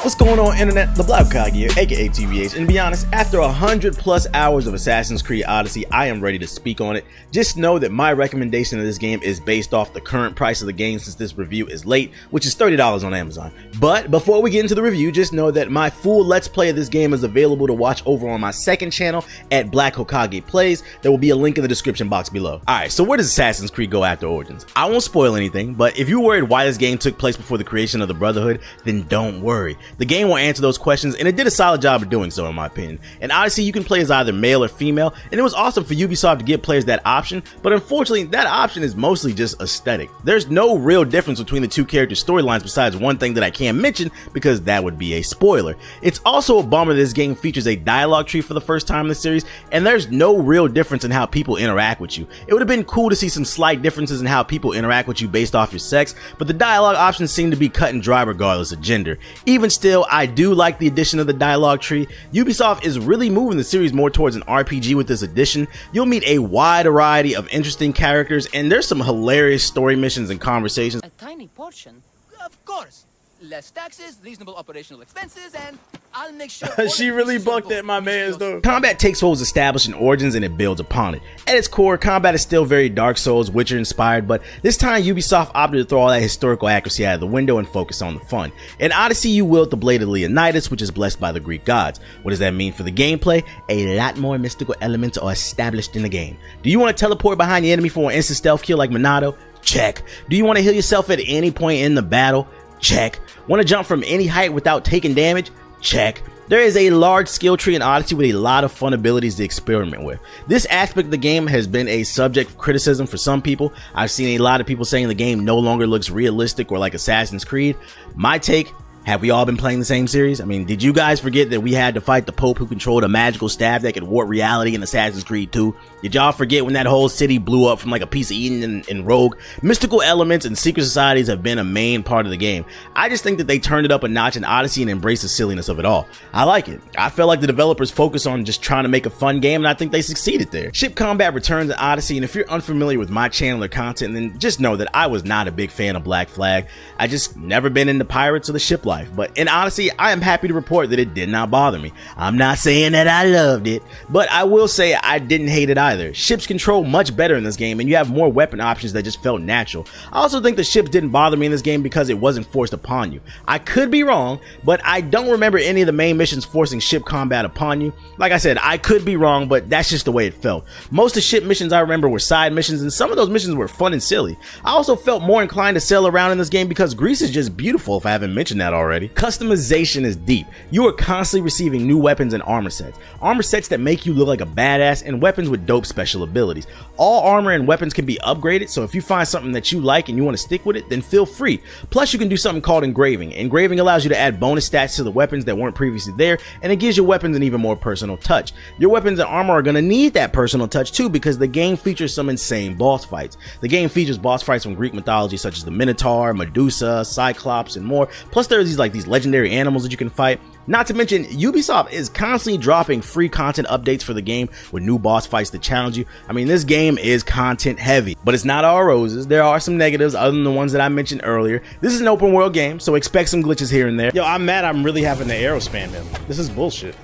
What's going on, internet? The Black Hokage here, aka TVH, and to be honest, after 100+ hours of Assassin's Creed Odyssey, I am ready to speak on it. Just know that my recommendation of this game is based off the current price of the game since this review is late, which is $30 on Amazon. But before we get into the review, just know that my full Let's Play of this game is available to watch over on my second channel at Black Hokage Plays. There will be a link in the description box below. Alright, so where does Assassin's Creed go after Origins? I won't spoil anything, but if you're worried why this game took place before the creation of the Brotherhood, then don't worry. The game will answer those questions, and it did a solid job of doing so in my opinion. In Odyssey, you can play as either male or female, and it was awesome for Ubisoft to give players that option, but unfortunately, that option is mostly just aesthetic. There's no real difference between the two characters' storylines besides one thing that I can't mention because that would be a spoiler. It's also a bummer this game features a dialogue tree for the first time in the series, and there's no real difference in how people interact with you. It would have been cool to see some slight differences in how people interact with you based off your sex, but the dialogue options seem to be cut and dry regardless of gender. Even still, I do like the addition of the dialogue tree. Ubisoft is really moving the series more towards an RPG with this addition. You'll meet a wide variety of interesting characters, and there's some hilarious story missions and conversations. A tiny portion? Of course. Less taxes, reasonable operational expenses, and I'll make sure She really bucked at my man's though. Combat takes what was established in Origins and it builds upon it. At its core, combat is still very Dark Souls, Witcher inspired, but this time Ubisoft opted to throw all that historical accuracy out of the window and focus on the fun. In Odyssey, you wield the blade of Leonidas, which is blessed by the Greek gods. What does that mean for the gameplay? A lot more mystical elements are established in the game. Do you want to teleport behind the enemy for an instant stealth kill like Minato? Check. Do you want to heal yourself at any point in the battle? Check. Want to jump from any height without taking damage? Check. There is a large skill tree in Odyssey with a lot of fun abilities to experiment with. This aspect of the game has been a subject of criticism for some people. I've seen a lot of people saying the game no longer looks realistic or like Assassin's Creed. My take: have we all been playing the same series? I mean, did you guys forget that we had to fight the Pope who controlled a magical staff that could warp reality in Assassin's Creed 2? Did y'all forget when that whole city blew up from like a piece of Eden in Rogue? Mystical elements and secret societies have been a main part of the game. I just think that they turned it up a notch in Odyssey and embraced the silliness of it all. I like it. I feel like the developers focus on just trying to make a fun game, and I think they succeeded there. Ship combat returns in Odyssey, and if you're unfamiliar with my channel or content, then just know that I was not a big fan of Black Flag. I just never been into pirates or the ship life. But in Odyssey, I am happy to report that it did not bother me. I'm not saying that I loved it, but I will say I didn't hate it either. Ships control much better in this game, and you have more weapon options that just felt natural. I also think the ships didn't bother me in this game because it wasn't forced upon you. I could be wrong, but I don't remember any of the main missions forcing ship combat upon you. Like I said, I could be wrong, but that's just the way it felt. Most of the ship missions I remember were side missions, and some of those missions were fun and silly. I also felt more inclined to sail around in this game because Greece is just beautiful, if I haven't mentioned that already. Customization is deep. You are constantly receiving new weapons and armor sets that make you look like a badass, and weapons with dope special abilities. All armor and weapons can be upgraded, so if you find something that you like and you want to stick with it, then feel free. Plus, you can do something called engraving. Engraving allows you to add bonus stats to the weapons that weren't previously there, and it gives your weapons an even more personal touch. Your weapons and armor are going to need that personal touch too, because the game features some insane boss fights. The game features boss fights from Greek mythology such as the Minotaur, Medusa, Cyclops, and more. Plus, there are these legendary animals that you can fight. Not to mention, Ubisoft is constantly dropping free content updates for the game with new boss fights to challenge you. I mean, this game is content heavy, but it's not all roses. There are some negatives other than the ones that I mentioned earlier. This is an open world game, so expect some glitches here and there. Yo, I'm mad I'm really having to arrow spam him. This is bullshit.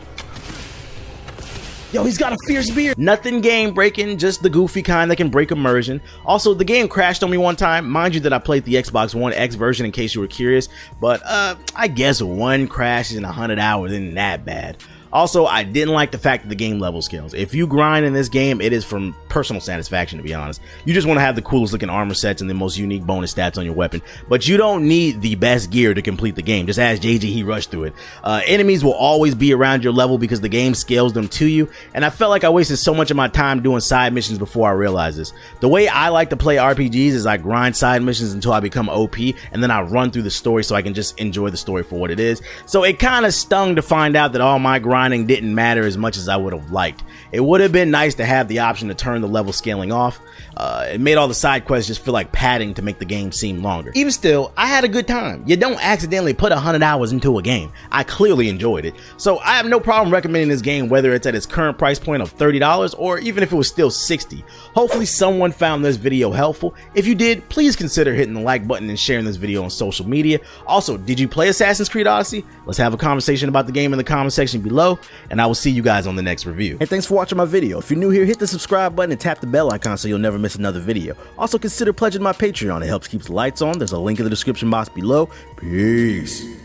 Yo, he's got a fierce beard. Nothing game breaking, just the goofy kind that can break immersion. Also, the game crashed on me one time. Mind you that I played the Xbox One X version in case you were curious, but I guess one crash in 100 hours isn't that bad. Also, I didn't like the fact that the game level scales. If you grind in this game, it is from personal satisfaction, to be honest. You just want to have the coolest looking armor sets and the most unique bonus stats on your weapon, but you don't need the best gear to complete the game. Just ask JJ, he rushed through it. Enemies will always be around your level because the game scales them to you, and I felt like I wasted so much of my time doing side missions before I realized this. The way I like to play RPGs is I grind side missions until I become OP, and then I run through the story so I can just enjoy the story for what it is. So it kind of stung to find out that all my grind grinding didn't matter as much as I would have liked. It would have been nice to have the option to turn the level scaling off. It made all the side quests just feel like padding to make the game seem longer. Even still, I had a good time. You don't accidentally put 100 hours into a game. I clearly enjoyed it. So I have no problem recommending this game, whether it's at its current price point of $30 or even if it was still $60. Hopefully someone found this video helpful. If you did, please consider hitting the like button and sharing this video on social media. Also, did you play Assassin's Creed Odyssey? Let's have a conversation about the game in the comment section below, and I will see you guys on the next review. And thanks for watching my video. If you're new here, hit the subscribe button and tap the bell icon so you'll never miss another video. Also consider pledging my Patreon. It helps keep the lights on. There's a link in the description box below. Peace.